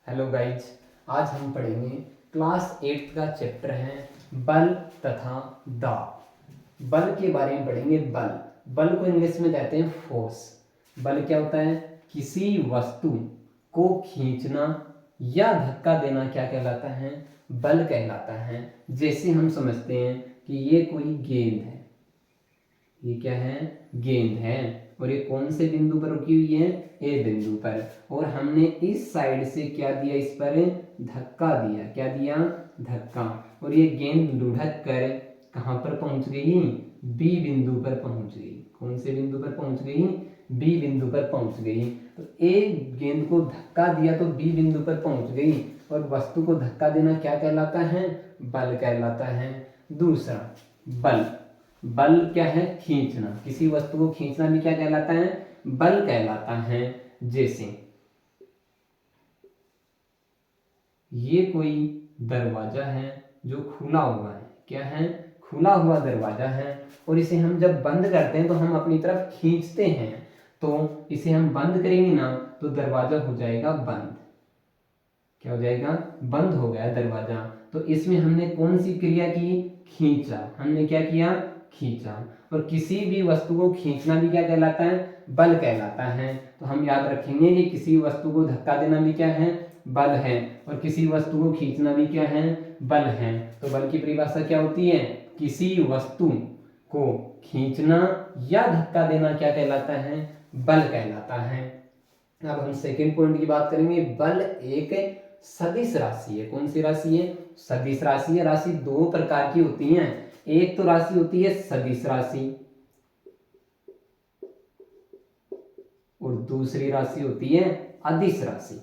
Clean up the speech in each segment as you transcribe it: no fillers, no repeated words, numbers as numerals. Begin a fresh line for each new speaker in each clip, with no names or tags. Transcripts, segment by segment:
Hello guys, आज हम पढ़ेंगे क्लास 8 का चैप्टर है बल तथा दाब। बल के बारे में पढ़ेंगे। बल को इंग्लिश में कहते हैं फोर्स। बल क्या होता है? किसी वस्तु को खींचना या धक्का देना क्या कहलाता है? बल कहलाता है। जैसे हम समझते हैं कि ये कोई गेंद है, ये क्या है? गेंद है, और ये कौन से बिंदु पर रुकी हुई है? ए बिंदु पर। और हमने इस साइड से क्या दिया? इस पर धक्का दिया। क्या दिया? धक्का। और ये गेंद लुढ़क कर कहाँ पर पहुंच गई? बी बिंदु पर पहुंच गई। कौन से बिंदु पर पहुंच गई? बी बिंदु पर पहुंच गई। तो ए गेंद को धक्का दिया तो बी बिंदु पर पहुंच गई, और वस्तु को धक्का देना क्या कहलाता है? बल कहलाता है। दूसरा, बल। बल क्या है? खींचना। किसी वस्तु को खींचना भी क्या कहलाता है? बल कहलाता है। जैसे ये कोई दरवाजा है जो खुला हुआ है। क्या है? खुला हुआ दरवाजा है, और इसे हम जब बंद करते हैं तो हम अपनी तरफ खींचते हैं। तो इसे हम बंद करेंगे ना तो दरवाजा हो जाएगा बंद। क्या हो जाएगा? बंद हो गया दरवाजा। तो इसमें हमने कौन सी क्रिया की? खींचा। हमने क्या किया? खींचा। और किसी भी वस्तु को खींचना भी क्या कहलाता है? बल कहलाता है। तो हम याद रखेंगे कि किसी वस्तु को धक्का देना भी क्या है? बल है। और किसी वस्तु को खींचना भी क्या है? बल है। तो बल की परिभाषा क्या होती है? किसी वस्तु को खींचना या धक्का देना क्या कहलाता है? बल कहलाता है। अब हम सेकेंड पॉइंट की बात करेंगे। बल एक सदिश राशि है। कौन सी राशि है? सदिश राशि है। राशि दो प्रकार की होती है। एक तो राशि होती है सदिश राशि, और दूसरी राशि होती है अदिश राशि।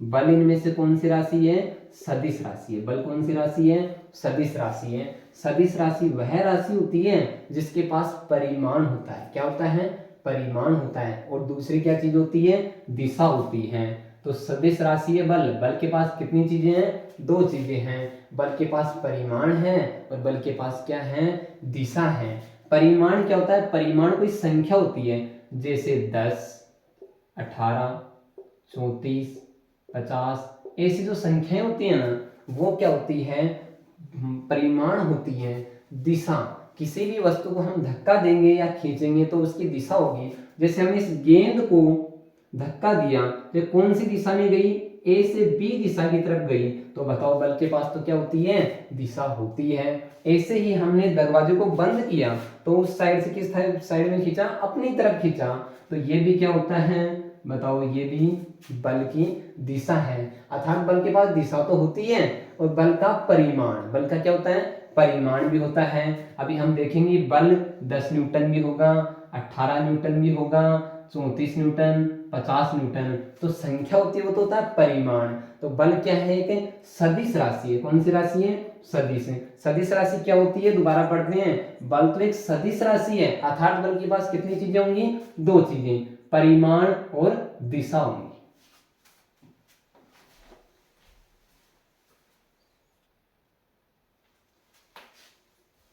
बल इनमें से कौन सी राशि है? सदिश राशि है। बल कौन सी राशि है? सदिश राशि है। सदिश राशि वह राशि होती है जिसके पास परिमाण होता है। क्या होता है? परिमाण होता है। और दूसरी क्या चीज होती है? दिशा होती है। तो सदिश राशि है बल। बल के पास कितनी चीजें हैं? दो चीजें हैं। बल के पास परिमाण है, और बल के पास क्या है? दिशा है। परिमाण क्या होता है? परिमाण कोई संख्या होती है, जैसे 10, 18, 34, 50, ऐसी जो संख्याएं होती है ना, वो क्या होती है? परिमाण होती है। दिशा, किसी भी वस्तु को हम धक्का देंगे या खींचेंगे तो उसकी दिशा होगी। जैसे हमने इस गेंद को धक्का दिया तो कौन सी दिशा में गई? ए से बी दिशा की तरफ गई। तो बताओ, बल के पास तो क्या होती है? दिशा होती है। ऐसे ही हमने दरवाजे को बंद किया तो उस साइड से किस साइड में खींचा? अपनी तरफ खींचा। तो ये भी क्या होता है? बताओ, ये भी बल की दिशा है। अर्थात बल के पास दिशा तो होती है, और बल का परिमाण, बल का क्या होता है? परिमाण भी होता है। अभी हम देखेंगे बल 10 न्यूटन भी होगा, 18 न्यूटन भी होगा, 34 न्यूटन, 50 न्यूटन। तो संख्या होती है, वो तो होता है परिमाण। तो बल क्या है? एक सदिश राशि है। कौन सी राशि है? सदिश। सदिश राशि क्या होती है? दोबारा पढ़ते हैं। बल तो एक सदिश राशि है, अर्थात बल के पास कितनी चीजें होंगी? दो चीजें, परिमाण और दिशा होंगी।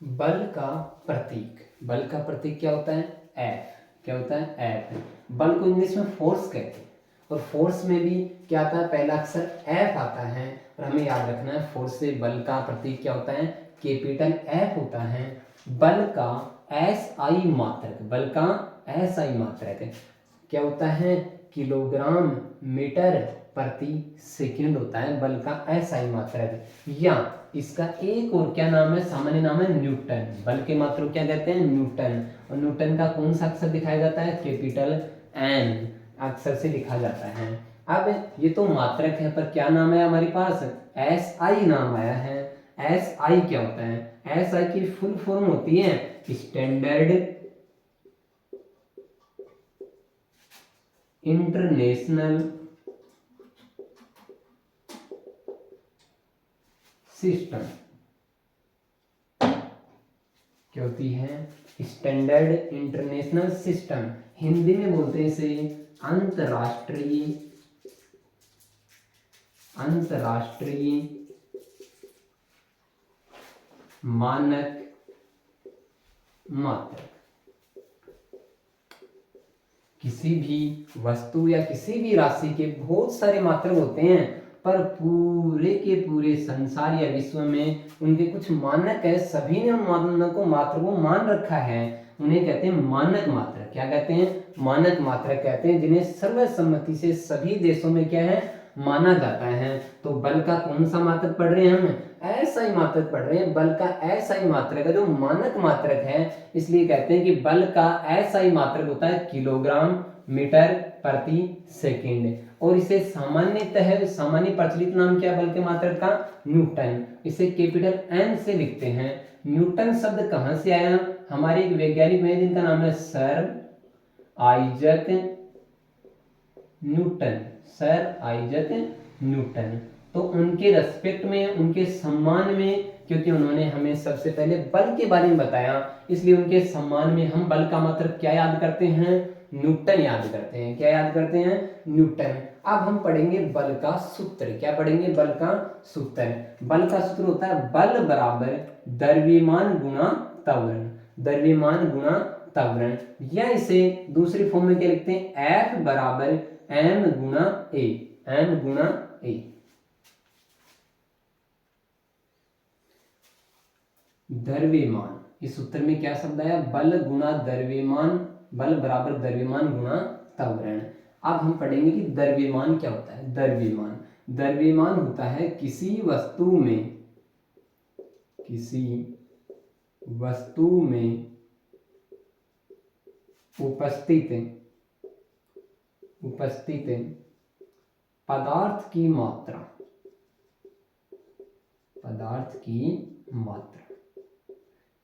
बल का प्रतीक। बल का प्रतीक क्या होता है? एफ। क्या होता है? एफ। बल को इंग्लिश में फोर्स कहते हैं, और फोर्स में भी क्या आता है? पहला अक्षर एफ आता है। और हमें याद रखना है, फोर्स से बल का प्रतीक क्या होता है? कैपिटल एफ होता है। बल का एस आई मात्रक, बल का एस आई मात्रक क्या होता है? किलोग्राम मीटर प्रति सेकंड होता है बल का एसआई मात्रक। या इसका एक और क्या नाम है? सामान्य नाम है न्यूटन। बल के मात्रक क्या कहते हैं? न्यूटन। और न्यूटन का कौन सा अक्षर दिखाया जाता है? कैपिटल एन अक्षर से लिखा जाता है। अब ये तो मात्रक है, पर क्या नाम है हमारे पास? एस आई नाम आया है। एस आई क्या होता है? एस आई की फुल फॉर्म होती है स्टैंडर्ड इंटरनेशनल सिस्टम। क्या होती है? Standard international system. हिंदी में बोलते हैं इसे अंतरराष्ट्रीय मानक मात्रक। किसी भी वस्तु या किसी भी राशि के बहुत सारे मात्रक होते हैं, पर पूरे के पूरे संसार या विश्व में उनके कुछ मानक है, सभी ने उन मानकों मात्रक को मान रखा है, उन्हें कहते हैं मानक मात्रक। क्या कहते हैं? मानक मात्रक कहते हैं, जिन्हें सर्वसम्मति से सभी देशों में क्या है, माना जाता है। तो बल का कौन सा मात्रक पढ़ रहे हैं हम? ऐसा ही मात्रक पढ़ रहे हैं, बल का ऐसा ही मात्रक है जो मानक मात्रक है, इसलिए कहते हैं कि बल का ऐसा ही मात्रक होता है किलोग्राम मीटर प्रति सेकंड। और इसे सामान्यतः सामान्य प्रचलित नाम क्या बल के मात्रक का? न्यूटन। इसे कैपिटल एन से लिखते हैं। न्यूटन शब्द कहां से आया? हमारे एक वैज्ञानिक हैं जिनका नाम है sir Isaac Newton. Sir Isaac Newton. तो उनके रेस्पेक्ट में, उनके सम्मान में, क्योंकि उन्होंने हमें सबसे पहले बल के बारे में बताया, इसलिए उनके सम्मान में हम बल का मात्रक क्या याद करते हैं? न्यूटन याद करते हैं। क्या याद करते हैं? न्यूटन। अब हम पढ़ेंगे बल का सूत्र। क्या पढ़ेंगे? बल का सूत्र। बल का सूत्र होता है बल बराबर द्रव्यमान गुणा त्वरण। द्रव्यमान गुणा त्वरण, या इसे दूसरी फॉर्म में क्या लिखते हैं? F बराबर m गुणा a। m गुणा a। द्रव्यमान, इस सूत्र में क्या शब्द आया? बल गुणा द्रव्यमान, बल बराबर द्रव्यमान गुणा त्वरण। अब हम पढ़ेंगे कि द्रव्यमान क्या होता है। द्रव्यमान, द्रव्यमान होता है किसी वस्तु में, किसी वस्तु में उपस्थित पदार्थ की मात्रा, पदार्थ की मात्रा।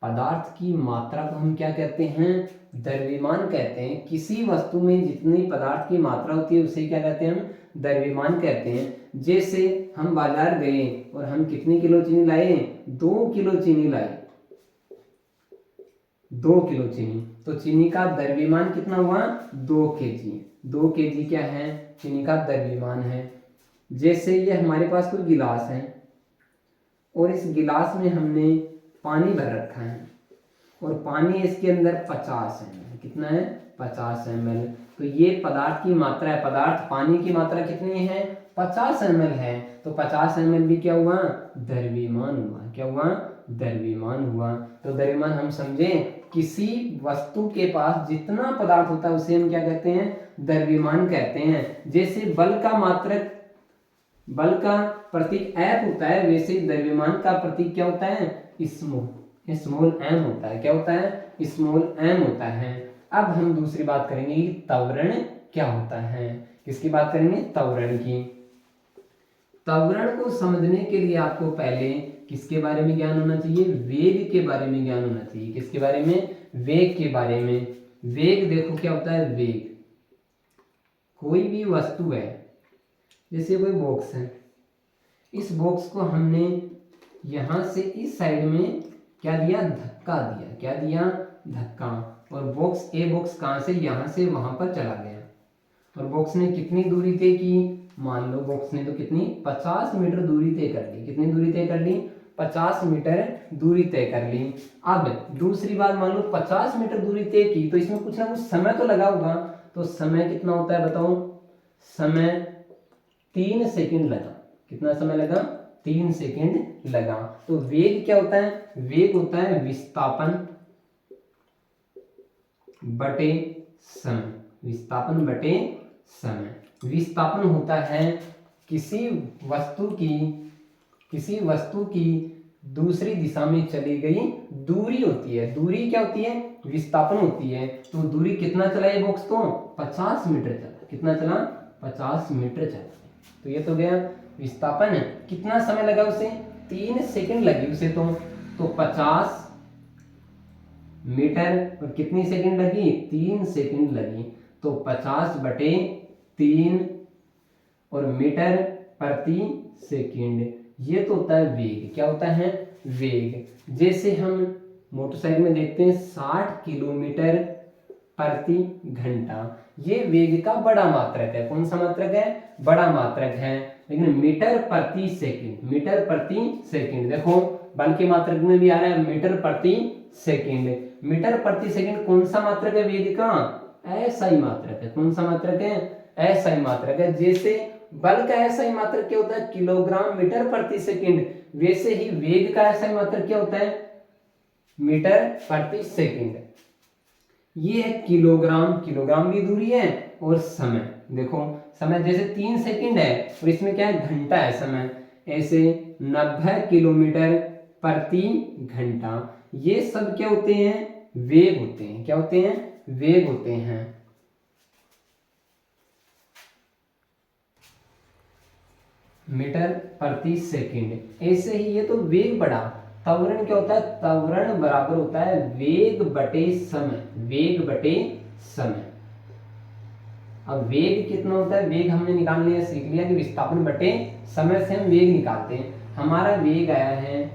पदार्थ की मात्रा को हम क्या कहते हैं? द्रव्यमान कहते हैं। किसी वस्तु में जितनी पदार्थ की मात्रा होती है उसे क्या कहते हैं? हम द्रव्यमान कहते हैं। जैसे हम बाजार गए और हम कितनी किलो चीनी लाए? 2 किलो चीनी लाए, 2 किलो चीनी। तो चीनी का द्रव्यमान कितना हुआ? 2 केजी। 2 केजी क्या है? चीनी का द्रव्यमान है। जैसे ये हमारे पास कोई गिलास है और इस गिलास में हमने पानी भर रखा है और पानी इसके अंदर 50 ml। कितना है? 50 ml। तो ये पदार्थ की मात्रा है। पदार्थ पानी की मात्रा कितनी है? 50 ml है। तो 50 ml भी क्या हुआ? द्रव्यमान हुआ। क्या हुआ? द्रव्यमान हुआ। तो द्रव्यमान हम समझे किसी वस्तु के पास जितना पदार्थ होता है उसे हम क्या कहते हैं? द्रव्यमान कहते हैं। जैसे बल का मात्रक, बल का प्रतीक F होता है, वैसे द्रव्यमान का प्रतीक क्या होता है? स्मॉल m होता है। क्या होता है? स्मॉल m होता है। अब हम दूसरी बात करेंगे कि त्वरण क्या होता है। किसकी बात करेंगे? त्वरण की। त्वरण को समझने के लिए आपको पहले किसके बारे में ज्ञान होना चाहिए? वेग के बारे में ज्ञान होना चाहिए। किसके बारे में? वेग के बारे में। वेग देखो क्या होता है? वेग कोई भी वस्तु है, जैसे कोई बॉक्स है, इस बॉक्स को हमने यहां से इस साइड में क्या दिया? धक्का दिया। क्या दिया? धक्का। और बॉक्स कहां से? यहां से वहां पर चला गया। और बॉक्स ने कितनी दूरी तय की? मान लो बॉक्स ने तो कितनी? 50 मीटर दूरी तय कर ली। कितनी दूरी तय कर ली? 50 मीटर दूरी तय कर ली। अब दूसरी बात, मान लो 50 मीटर दूरी तय की तो इसमें कुछ ना कुछ समय तो लगा होगा। तो समय कितना होता है बताओ? समय 3 सेकंड लगा। कितना समय लगा? 3 सेकंड लगा। तो वेग क्या होता है? वेग होता है विस्थापन बटे समय। विस्थापन बटे समय। विस्थापन होता है किसी वस्तु की दूसरी दिशा में चली गई दूरी होती है। दूरी क्या होती है? विस्थापन होती है। तो दूरी कितना चला ये बॉक्स को? 50 मीटर चला। कितना चला? 50 मीटर चला। तो ये तो गया विस्थापन है। कितना समय लगा उसे? 3 सेकंड लगी उसे। तो 50 मीटर और कितनी सेकंड लगी? 3 सेकंड लगी। तो 50 बटे 3 और मीटर प्रति सेकंड, ये तो होता है वेग। क्या होता है? वेग। जैसे हम मोटरसाइकिल में देखते हैं 60 किलोमीटर प्रति घंटा, ये वेग का बड़ा मात्रक है। कौन सा मात्रक है? बड़ा मात्रक है। लेकिन मीटर प्रति सेकंड, मीटर प्रति सेकंड देखो बल के मात्रक में भी आ रहा है मीटर प्रति सेकंड। मीटर प्रति सेकंड कौन सा मात्रक है वेग का? अस्थायी मात्रक है। कौन सा मात्रक है? अस्थायी मात्रक है। जैसे बल का अस्थायी मात्रक क्या होता है? किलोग्राम मीटर प्रति सेकंड, वैसे ही वेग का अस्थायी मात्रक क्या होता है? मीटर प्रति सेकंड। ये है किलोग्राम, किलोग्राम की दूरी है, और समय देखो, समय जैसे 3 सेकंड है और इसमें क्या है? घंटा है समय, ऐसे 90 किलोमीटर प्रति घंटा। ये सब क्या होते हैं? वेग होते हैं। क्या होते हैं? वेग होते हैं। मीटर प्रति सेकंड। ऐसे ही ये तो वेग बढ़ा, त्वरण क्या होता है? त्वरण बराबर होता है वेग बटे समय, वेग बटे समय। अब वेग कितना होता है? वेग हमने निकाल लिया, सीख लिया कि विस्थापन बटे समय से हम वेग निकालते हैं। हमारा वेग आया है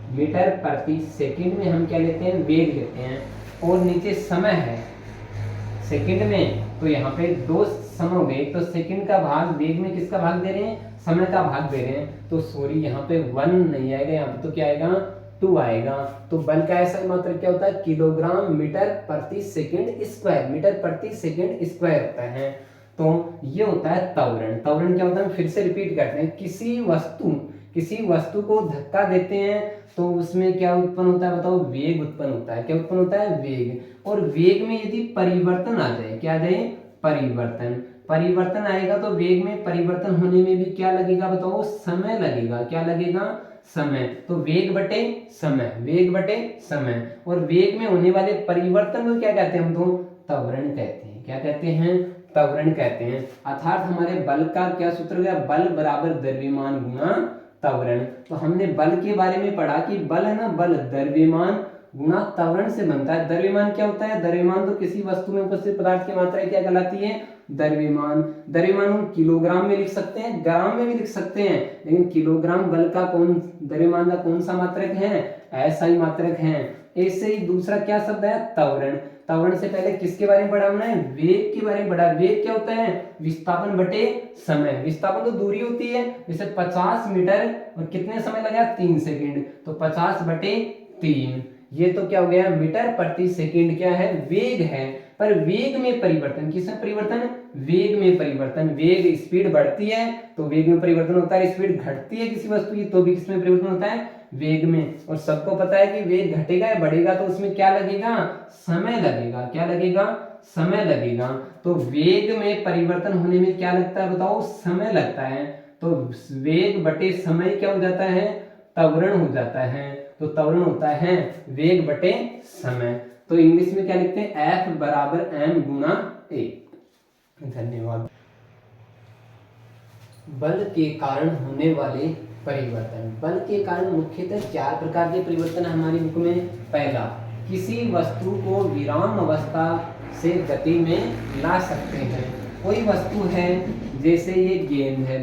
मीटर प्रति सेकंड में, हम क्या लेते हैं? वेग लेते हैं, और नीचे समय है सेकंड में, तो यहाँ पे दो समय हो गए। तो सेकंड का भाग वेग में किसका भाग दे रहे हैं? समय का भाग दे रहे हैं। तो सॉरी, यहाँ पे 1 नहीं आएगा, यहाँ पे तो क्या आएगा? 2 आएगा। तो बल का ऐसा मात्रक क्या होता है? किलोग्राम मीटर प्रति सेकंड स्क्वायर, मीटर प्रति सेकंड स्क्वायर होता है। तो ये होता है त्वरण। त्वरण क्या होता है? फिर से रिपीट करते हैं। किसी वस्तु को धक्का देते हैं तो उसमें क्या उत्पन्न होता है? बताओ, वेग उत्पन्न होता है। क्या उत्पन्न होता है? वेग। और वेग में यदि परिवर्तन आ जाए, क्या आ जाए? परिवर्तन। परिवर्तन आएगा तो वेग में परिवर्तन होने में भी क्या लगेगा? बताओ, समय लगेगा। क्या लगेगा? समय। तो वेग बटे समय, वेग बटे समय। और वेग में होने वाले परिवर्तन को क्या कहते हैं? हम तो त्वरण कहते हैं। क्या कहते हैं? त्वरण कहते हैं। अर्थात हमारे बल का क्या सूत्र गया? बल बराबर द्रव्यमान गुणा त्वरण। तो हमने बल के बारे में पढ़ा कि बल है ना, बल द्रव्यमान गुणा त्वरण से बनता है। द्रव्यमान क्या होता है? द्रव्यमान तो किसी वस्तु में उपस्थित पदार्थ की मात्रा क्या कहलाती है? द्रव्यमान। द्रव्यमान हम किलोग्राम में लिख सकते हैं, ग्राम में भी लिख सकते हैं, लेकिन किलोग्राम बल का द्रव्यमान का कौन सा मात्रक है? अस्थायी मात्रक है। ऐसे ही दूसरा क्या शब्द है? त्वरण। त्वरण से पहले किसके बारे में पढ़ा हमने? वेग के बारे में पढ़ा। वेग क्या होता है? विस्थापन बटे समय। विस्थापन तो दूरी होती है, जैसे 50 मीटर और कितने समय लगा? 3 सेकंड, तो 50 बटे 3। ये तो क्या हो गया? मीटर प्रति सेकंड क्या है? वेग है। पर वेग में परिवर्तन, किसमें परिवर्तन? वेग में परिवर्तन। वेग स्पीड बढ़ती है तो वेग में परिवर्तन होता है, स्पीड घटती है किसी वस्तु की तो भी किसमें परिवर्तन होता है? वेग में। और सबको पता है कि वेग घटेगा या बढ़ेगा तो उसमें क्या लगेगा? समय लगेगा। क्या लगेगा? समय लगेगा। तो वेग में परिवर्तन होने में क्या लगता है? बताओ, समय लगता है। तो वेग बटे समय क्या हो जाता है? त्वरण हो जाता है। तो त्वरण होता है वेग बटे समय। तो इंग्लिश में क्या लिखते हैं? F बराबर m गुना a। धन्यवाद। बल के कारण होने वाले परिवर्तन। बल के कारण मुख्यतः 4 प्रकार के परिवर्तन हमारी बुक में। पहला, किसी वस्तु को विराम अवस्था से गति में ला सकते हैं। कोई वस्तु है, जैसे ये गेंद है,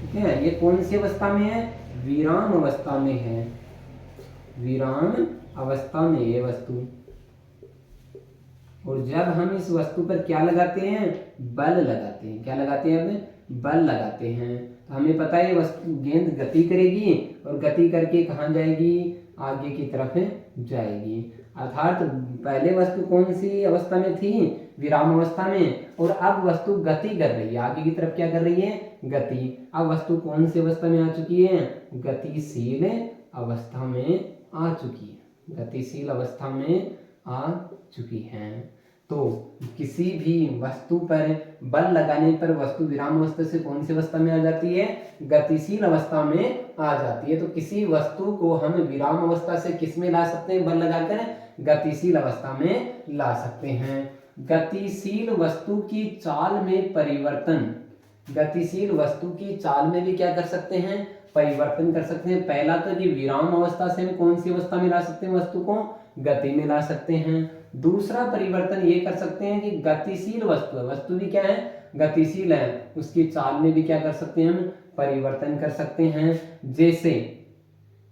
ठीक है, ये कौन सी अवस्था में है? विराम अवस्था में है। विराम अवस्था में ये वस्तु, और जब हम इस वस्तु पर क्या लगाते हैं? बल लगाते हैं। क्या लगाते हैं? अब बल लगाते हैं। तो हमें पता है ये वस्तु गेंद गति करेगी और गति करके कहाँ जाएगी? आगे की तरफ जाएगी। अर्थात पहले वस्तु कौन सी अवस्था में थी? विराम अवस्था में, और अब वस्तु गति कर रही है, आगे की तरफ क्या कर रही है? गति। अब वस्तु कौन सी अवस्था में आ चुकी है? गतिशील अवस्था में आ चुकी है। गतिशील अवस्था में आ चुकी है। तो किसी भी वस्तु पर बल लगाने पर वस्तु विराम अवस्था से कौन सी अवस्था में आ जाती है? गतिशील अवस्था में आ जाती है। तो किसी वस्तु को हम विराम अवस्था से किस में ला सकते हैं? बल लगाकर गतिशील अवस्था में ला सकते हैं। गतिशील वस्तु की चाल में परिवर्तन। गतिशील वस्तु की चाल में भी क्या कर सकते हैं? परिवर्तन कर सकते हैं। पहला तो कि विराम अवस्था से हम कौन सी अवस्था में ला सकते हैं? वस्तु को गति में ला सकते हैं। दूसरा परिवर्तन ये कर सकते हैं कि गतिशील वस्तु है, वस्तु भी क्या है? गतिशील है, उसकी चाल में भी क्या कर सकते हैं? हम परिवर्तन कर सकते हैं। जैसे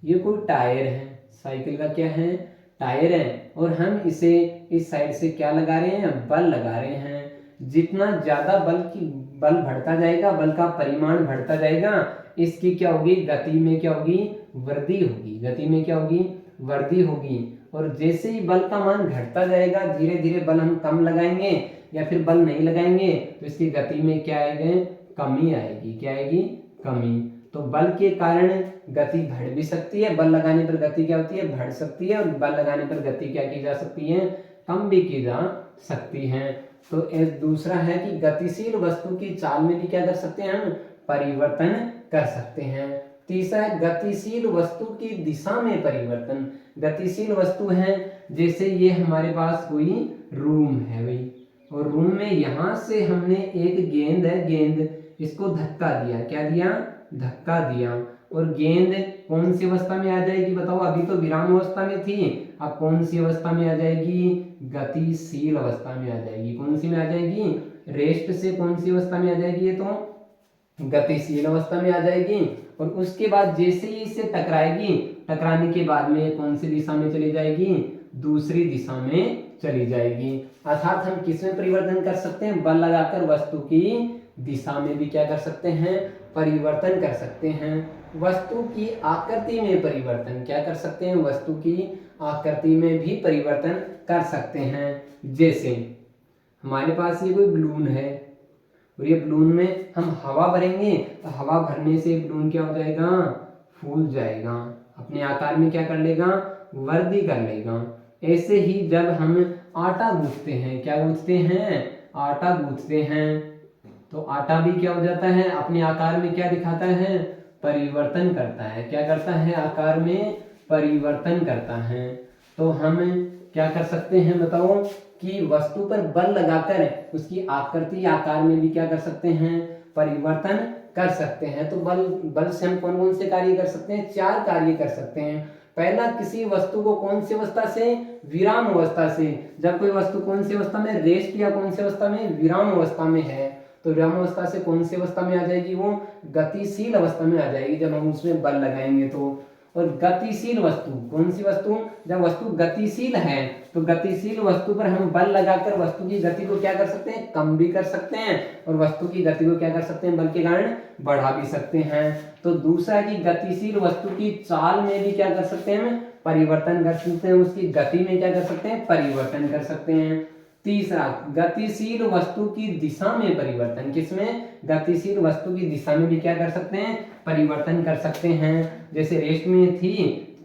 ये कोई टायर है, साइकिल का क्या है? टायर है, और हम इसे इस साइड से क्या लगा रहे हैं? बल लगा रहे हैं। जितना ज्यादा बल बढ़ता जाएगा, बल का परिमाण बढ़ता जाएगा, इसकी क्या होगी? गति में क्या होगी? वृद्धि होगी। गति में क्या होगी? वृद्धि होगी। और जैसे ही बल का मान घटता जाएगा, धीरे धीरे बल हम कम लगाएंगे या फिर बल नहीं लगाएंगे तो इसकी गति में क्या आएगा, कमी आएगी। क्या आएगी, कमी। तो बल के कारण गति बढ़ भी सकती है, बल लगाने पर गति क्या होती है, बढ़ सकती है, और बल लगाने पर गति क्या की जा सकती है, कम भी की जा सकती है। तो एक दूसरा है कि गतिशील वस्तु की चाल में भी क्या कर सकते हैं, हम परिवर्तन कर सकते हैं। तीसरा है गतिशील वस्तु की दिशा में परिवर्तन। गतिशील वस्तु है, जैसे ये हमारे पास कोई रूम है भाई, और रूम में यहाँ से हमने एक गेंद है, गेंद इसको धक्का दिया। क्या दिया, धक्का दिया। और गेंद कौन सी अवस्था में आ जाएगी बताओ, अभी तो विराम अवस्था में थी, अब कौन सी अवस्था में आ जाएगी, गतिशील अवस्था में आ जाएगी। कौन सी में आ जाएगी, रेस्ट से कौन सी अवस्था में आ जाएगी, ये तो गतिशील अवस्था में आ जाएगी। और उसके बाद जैसे ही इससे टकराएगी, टकराने के बाद में कौन सी दिशा में चली जाएगी, दूसरी दिशा में चली जाएगी। अर्थात हम किसमें परिवर्तन कर सकते हैं, बल लगाकर वस्तु की दिशा में भी क्या कर सकते हैं, परिवर्तन कर सकते हैं। वस्तु की आकृति में परिवर्तन क्या कर सकते हैं, वस्तु की आकृति में भी परिवर्तन कर सकते हैं। जैसे हमारे पास ये कोई बलून है, और ये बलून में हम हवा भरेंगे, तो हवा भरने से बलून क्या हो जाएगा, फूल जाएगा, अपने आकार में क्या कर लेगा, वृद्धि कर लेगा। ऐसे ही जब हम आटा गूंथते हैं, क्या गूंथते हैं, आटा गूंथते हैं, तो आटा भी क्या हो जाता है, अपने आकार में क्या दिखाता है, परिवर्तन करता है। क्या करता है, आकार में परिवर्तन करता है। तो हम क्या कर सकते हैं बताओ, कि वस्तु पर बल लगाकर उसकी आकृति आकार में भी क्या कर सकते हैं, परिवर्तन कर सकते हैं। तो बल से हम कौन कौन से कार्य कर सकते हैं, 4 कार्य कर सकते हैं। पहला, किसी वस्तु को कौन सी अवस्था से, विराम अवस्था से। जब कोई वस्तु कौन सी अवस्था में, रेस्ट या कौन सी अवस्था में, विराम अवस्था में है, तो विराम अवस्था से कौन सी अवस्था में आ जाएगी, वो गतिशील अवस्था में आ जाएगी जब हम उसमें बल लगाएंगे तो। और गतिशील वस्तु, कौन सी वस्तु, जब वस्तु गतिशील है, तो गतिशील वस्तु पर हम बल लगाकर वस्तु की गति को क्या कर सकते हैं, कम भी कर सकते हैं, और वस्तु की गति को क्या कर सकते हैं, बल के कारण बढ़ा भी सकते हैं। तो दूसरा है कि गतिशील वस्तु की चाल में भी क्या कर सकते हैं, परिवर्तन कर सकते हैं, उसकी गति में क्या कर सकते हैं, परिवर्तन कर सकते हैं। तीसरा, गतिशील वस्तु की दिशा में परिवर्तन। किसमें, गतिशील वस्तु की दिशा में भी क्या कर सकते हैं, परिवर्तन कर सकते हैं। जैसे रेस्ट में थी,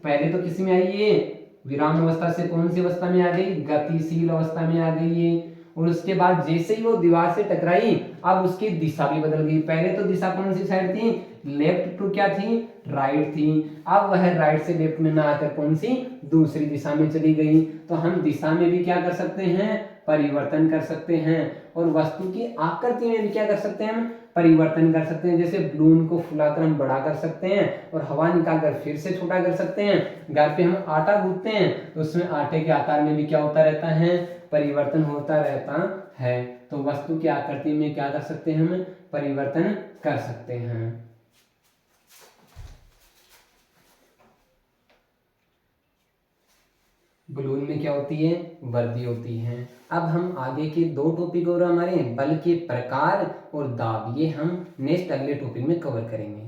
पहले तो किस में आई, ये विराम अवस्था से कौन सी अवस्था में आ गई, गतिशील अवस्था में आ गई ये। और उसके बाद जैसे ही वो दीवार से टकराई, अब उसकी दिशा भी बदल गई। पहले तो दिशा कौन सी साइड थी, लेफ्ट टू क्या थी, राइट थी। अब वह राइट से लेफ्ट में ना आकर कौन सी, दूसरी दिशा में चली गई। तो हम दिशा में भी क्या कर सकते हैं, परिवर्तन कर सकते हैं। और वस्तु की आकृति में भी क्या कर सकते हैं, हम परिवर्तन कर सकते हैं। जैसे बलून को फुलाकर हम बड़ा कर सकते हैं, और हवा निकालकर फिर से छोटा कर सकते हैं। घर पे हम आटा गूंथते हैं, तो उसमें आटे के आकार में भी क्या होता रहता है, परिवर्तन होता रहता है। तो वस्तु की आकृति में क्या कर सकते हैं, हम परिवर्तन कर सकते हैं। बलून में क्या होती है, वृद्धि होती है। अब हम आगे के 2 टॉपिक और हमारे बल के प्रकार और दाब, ये हम नेक्स्ट अगले टॉपिक में कवर करेंगे।